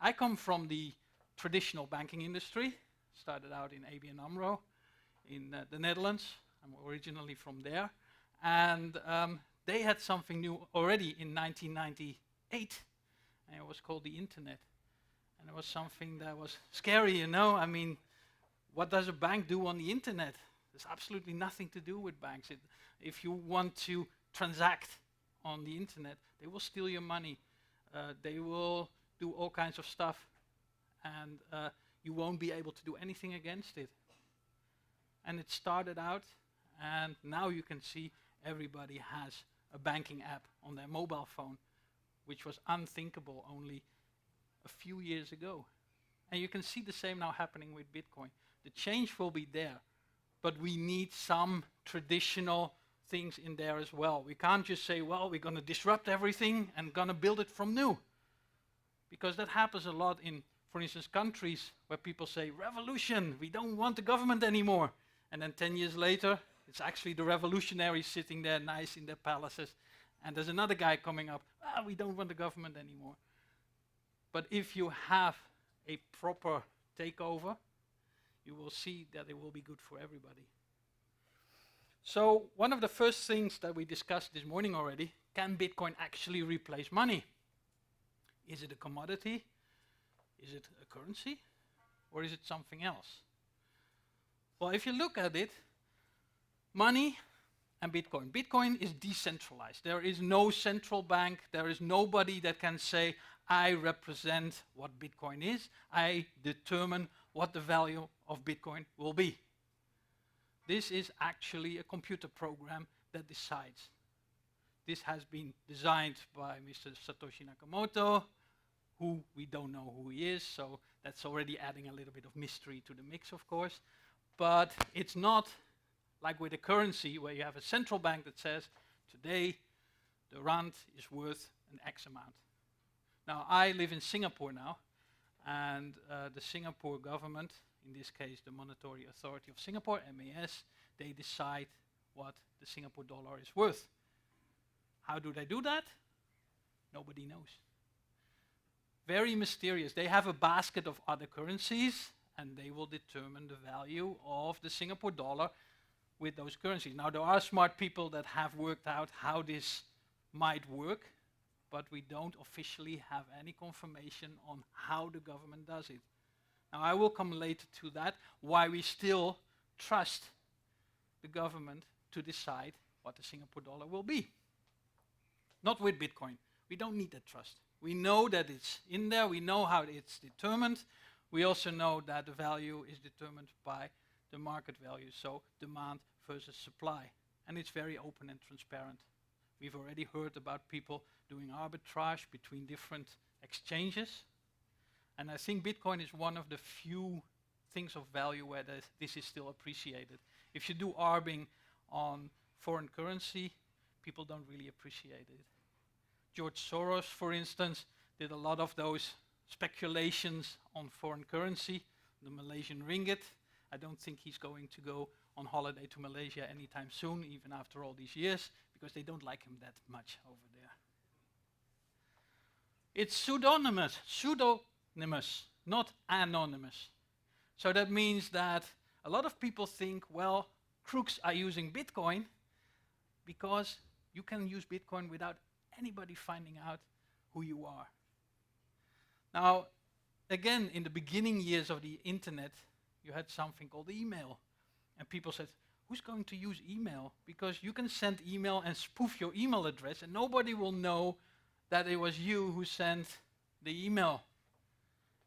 I come from the traditional banking industry, started out in ABN AMRO in the Netherlands. I'm originally from there. And they had something new already in 1998, and it was called the internet. And it was something that was scary, you know. I mean, what does a bank do on the internet? There's absolutely nothing to do with banks. If you want to transact on the internet, they will steal your money. They will do all kinds of stuff, and you won't be able to do anything against it. And it started out, and now you can see everybody has a banking app on their mobile phone, which was unthinkable only a few years ago. And you can see the same now happening with Bitcoin. The change will be there, but we need some traditional things in there as well. We can't just say, well, we're going to disrupt everything and going to build it from new. Because that happens a lot in, for instance, countries where people say, revolution, we don't want the government anymore. And then 10 years later, it's actually the revolutionaries sitting there nice in their palaces. And there's another guy coming up, we don't want the government anymore. But if you have a proper takeover, you will see that it will be good for everybody. So one of the first things that we discussed this morning already, can Bitcoin actually replace money? Is it a commodity? Is it a currency? Or is it something else? Well, if you look at it, money and Bitcoin. Bitcoin is decentralized. There is no central bank. There is nobody that can say, I represent what Bitcoin is. I determine what the value of Bitcoin will be. This is actually a computer program that decides. This has been designed by Mr. Satoshi Nakamoto, who we don't know who he is, so that's already adding a little bit of mystery to the mix, of course. But it's not like with a currency where you have a central bank that says, today the rand is worth an X amount. Now, I live in Singapore now, and the Singapore government, in this case the Monetary Authority of Singapore, MAS, they decide what the Singapore dollar is worth. How do they do that? Nobody knows. Very mysterious. They have a basket of other currencies, and they will determine the value of the Singapore dollar with those currencies. Now, there are smart people that have worked out how this might work, but we don't officially have any confirmation on how the government does it. Now, I will come later to that, why we still trust the government to decide what the Singapore dollar will be. Not with Bitcoin. We don't need that trust. We know that it's in there. We know how it's determined. We also know that the value is determined by the market value, so demand versus supply. And it's very open and transparent. We've already heard about people doing arbitrage between different exchanges. And I think Bitcoin is one of the few things of value where this is still appreciated. If you do arbing on foreign currency, people don't really appreciate it. George Soros, for instance, did a lot of those speculations on foreign currency, the Malaysian ringgit. I don't think he's going to go on holiday to Malaysia anytime soon, even after all these years, because they don't like him that much over there. It's pseudonymous, not anonymous. So that means that a lot of people think, well, crooks are using Bitcoin because you can use Bitcoin without anybody finding out who you are. Now, again, in the beginning years of the internet, you had something called email. And people said, who's going to use email? Because you can send email and spoof your email address, and nobody will know that it was you who sent the email.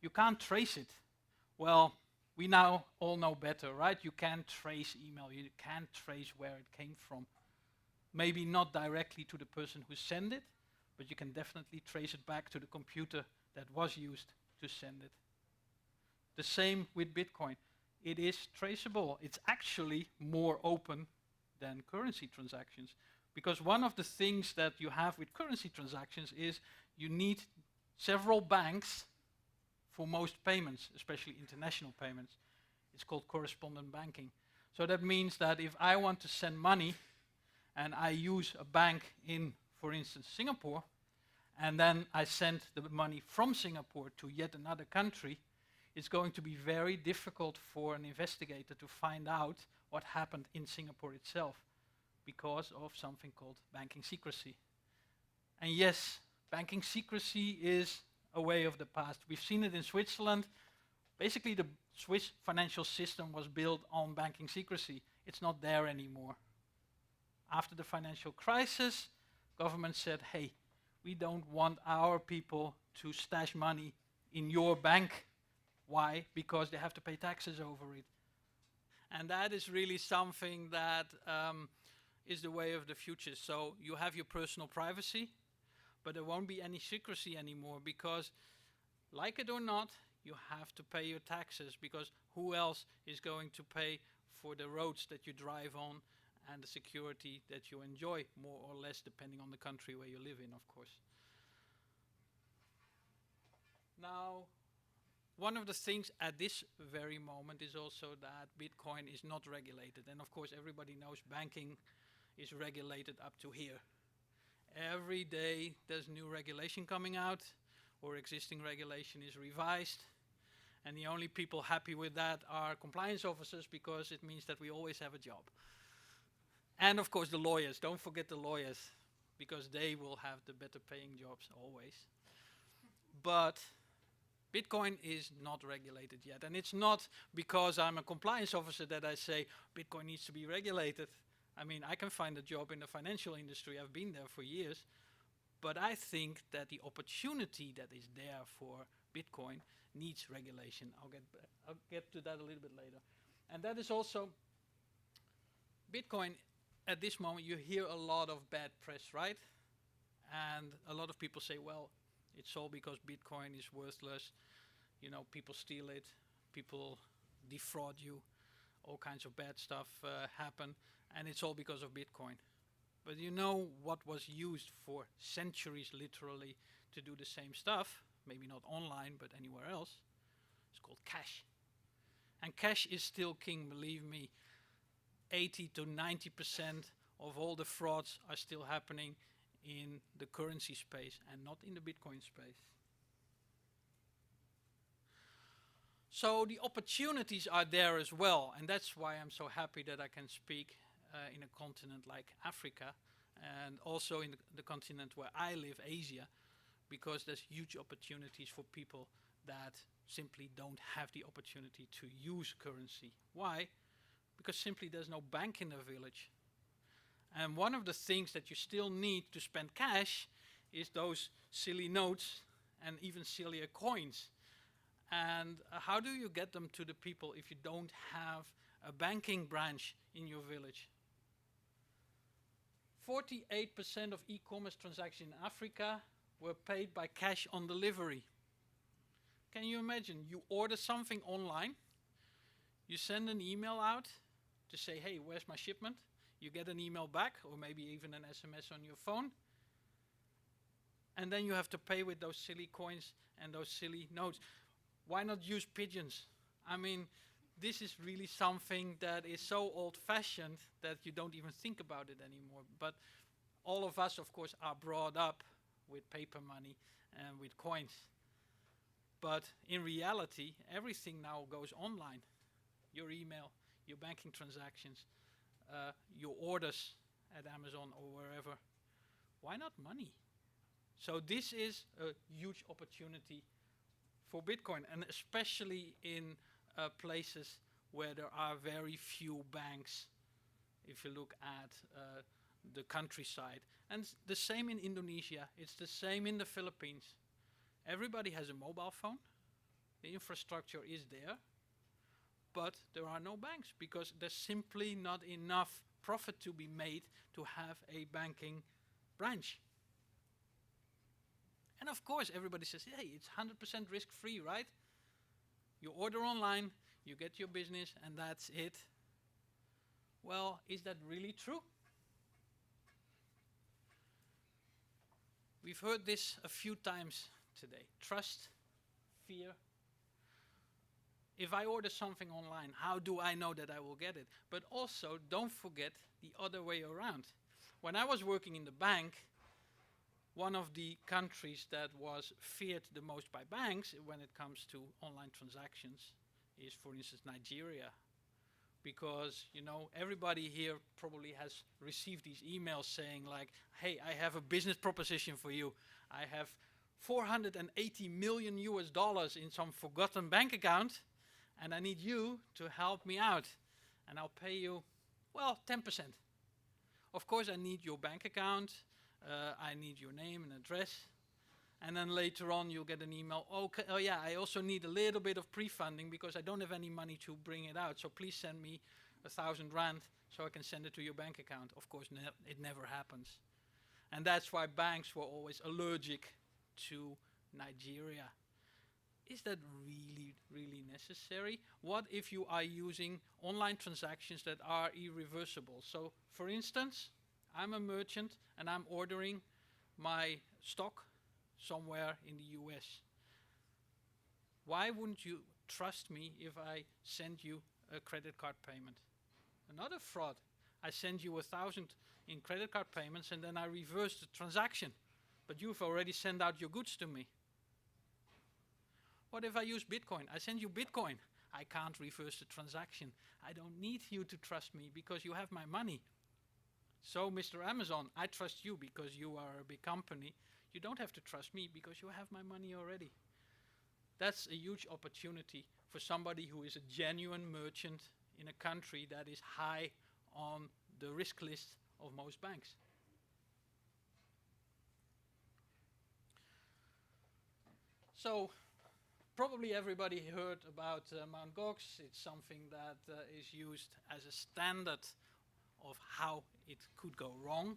You can't trace it. Well, we now all know better, right? You can trace email. You can trace where it came from. Maybe not directly to the person who sent it, but you can definitely trace it back to the computer that was used to send it. The same with Bitcoin. It is traceable. It's actually more open than currency transactions. Because one of the things that you have with currency transactions is you need several banks for most payments, especially international payments. It's called correspondent banking. So that means that if I want to send money and I use a bank in, for instance, Singapore, and then I send the money from Singapore to yet another country, it's going to be very difficult for an investigator to find out what happened in Singapore itself because of something called banking secrecy. And yes, banking secrecy is a way of the past. We've seen it in Switzerland. Basically, the Swiss financial system was built on banking secrecy. It's not there anymore. After the financial crisis, government said, hey, we don't want our people to stash money in your bank. Why? Because they have to pay taxes over it. And that is really something that is the way of the future. So you have your personal privacy, but there won't be any secrecy anymore because, like it or not, you have to pay your taxes, because who else is going to pay for the roads that you drive on and the security that you enjoy, more or less, depending on the country where you live in, of course. Now, one of the things at this very moment is also that Bitcoin is not regulated. And of course, everybody knows banking is regulated up to here. Every day there's new regulation coming out, or existing regulation is revised. And the only people happy with that are compliance officers, because it means that we always have a job. And of course the lawyers, don't forget the lawyers, because they will have the better paying jobs always. But Bitcoin is not regulated yet. And it's not because I'm a compliance officer that I say Bitcoin needs to be regulated. I mean, I can find a job in the financial industry. I've been there for years. But I think that the opportunity that is there for Bitcoin needs regulation. I'll get to that a little bit later. And that is also, Bitcoin, at this moment, you hear a lot of bad press, right? And a lot of people say, well, it's all because Bitcoin is worthless. You know, people steal it, people defraud you, all kinds of bad stuff happen, and it's all because of Bitcoin. But you know what was used for centuries, literally, to do the same stuff? Maybe not online, but anywhere else. It's called cash. And cash is still king, believe me. 80 to 90% of all the frauds are still happening in the currency space and not in the Bitcoin space. So the opportunities are there as well, and that's why I'm so happy that I can speak in a continent like Africa, and also in the continent where I live, Asia, because there's huge opportunities for people that simply don't have the opportunity to use currency. Why? Because simply there's no bank in the village. And one of the things that you still need to spend cash is those silly notes and even sillier coins. And how do you get them to the people if you don't have a banking branch in your village? 48% of e-commerce transactions in Africa were paid by cash on delivery. Can you imagine? You order something online, you send an email out to say, hey, where's my shipment? You get an email back, or maybe even an SMS on your phone. And then you have to pay with those silly coins and those silly notes. Why not use pigeons? I mean, this is really something that is so old-fashioned that you don't even think about it anymore. But all of us, of course, are brought up with paper money and with coins. But in reality, everything now goes online. Your email, your banking transactions, your orders at Amazon or wherever. Why not money? So this is a huge opportunity for Bitcoin, and especially in places where there are very few banks, if you look at the countryside. And the same in Indonesia, it's the same in the Philippines. Everybody has a mobile phone, the infrastructure is there, but there are no banks because there's simply not enough profit to be made to have a banking branch. And of course everybody says, hey, it's 100% risk-free, right? You order online, you get your business, and that's it. Well, is that really true? We've heard this a few times today. Trust, fear. If I order something online, how do I know that I will get it? But also, don't forget the other way around. When I was working in the bank, one of the countries that was feared the most by banks when it comes to online transactions is, for instance, Nigeria. Because, you know, everybody here probably has received these emails saying like, hey, I have a business proposition for you. I have 480 million US dollars in some forgotten bank account, and I need you to help me out. And I'll pay you, well, 10%. Of course, I need your bank account. I need your name and address. And then later on, you'll get an email. Okay, oh yeah, I also need a little bit of pre-funding because I don't have any money to bring it out. So please send me 1,000 rand so I can send it to your bank account. Of course, it never happens. And that's why banks were always allergic to Nigeria. Is that really, really necessary? What if you are using online transactions that are irreversible? So, for instance, I'm a merchant and I'm ordering my stock somewhere in the US. Why wouldn't you trust me if I send you a credit card payment? Another fraud. I send you 1,000 in credit card payments and then I reverse the transaction. But you've already sent out your goods to me. What if I use Bitcoin? I send you Bitcoin. I can't reverse the transaction. I don't need you to trust me because you have my money. So, Mr. Amazon, I trust you because you are a big company. You don't have to trust me because you have my money already. That's a huge opportunity for somebody who is a genuine merchant in a country that is high on the risk list of most banks. So, probably everybody heard about Mt. Gox. It's something that is used as a standard of how it could go wrong.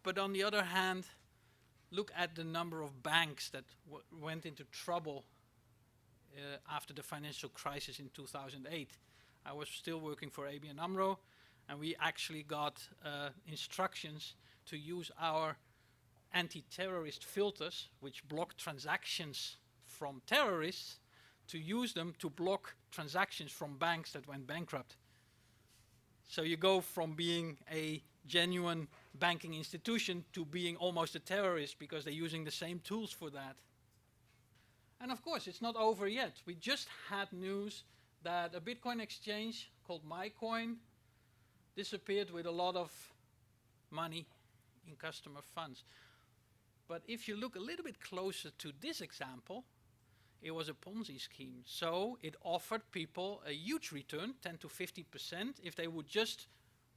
But on the other hand, look at the number of banks that went into trouble after the financial crisis in 2008. I was still working for ABN AMRO, and we actually got instructions to use our anti-terrorist filters, which block transactions from terrorists, to use them to block transactions from banks that went bankrupt. So you go from being a genuine banking institution to being almost a terrorist because they're using the same tools for that. And of course, it's not over yet. We just had news that a Bitcoin exchange called MyCoin disappeared with a lot of money in customer funds. But if you look a little bit closer to this example, it was a Ponzi scheme. So it offered people a huge return, 10 to 50%, if they would just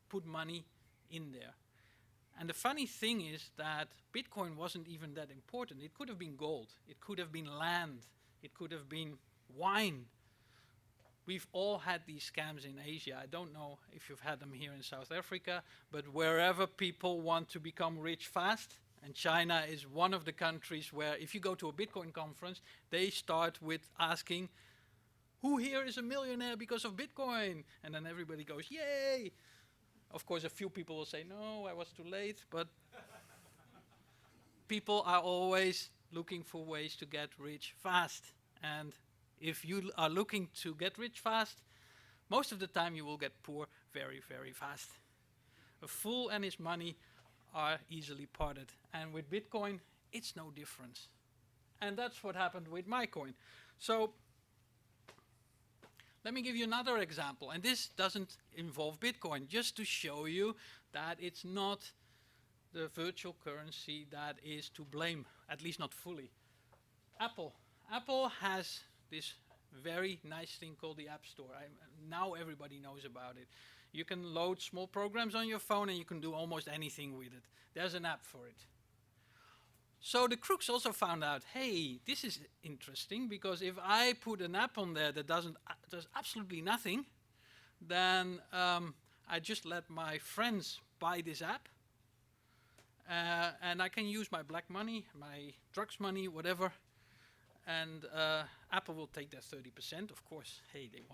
put money in there. And the funny thing is that Bitcoin wasn't even that important. It could have been gold. It could have been land. It could have been wine. We've all had these scams in Asia. I don't know if you've had them here in South Africa, but wherever people want to become rich fast, and China is one of the countries where if you go to a Bitcoin conference, they start with asking, who here is a millionaire because of Bitcoin? And then everybody goes, yay! Of course, a few people will say, no, I was too late, but people are always looking for ways to get rich fast. And if you are looking to get rich fast, most of the time you will get poor very, very fast. A fool and his money are easily parted. And with Bitcoin, it's no difference. And that's what happened with MyCoin. So let me give you another example. And this doesn't involve Bitcoin, just to show you that it's not the virtual currency that is to blame, at least not fully. Apple. Apple has this very nice thing called the App Store. Now everybody knows about it. You can load small programs on your phone and you can do almost anything with it. There's an app for it. So the crooks also found out, hey, this is interesting because if I put an app on there that does absolutely nothing, then I just let my friends buy this app and I can use my black money, my drugs money, whatever, and Apple will take that 30%. Of course, hey, they want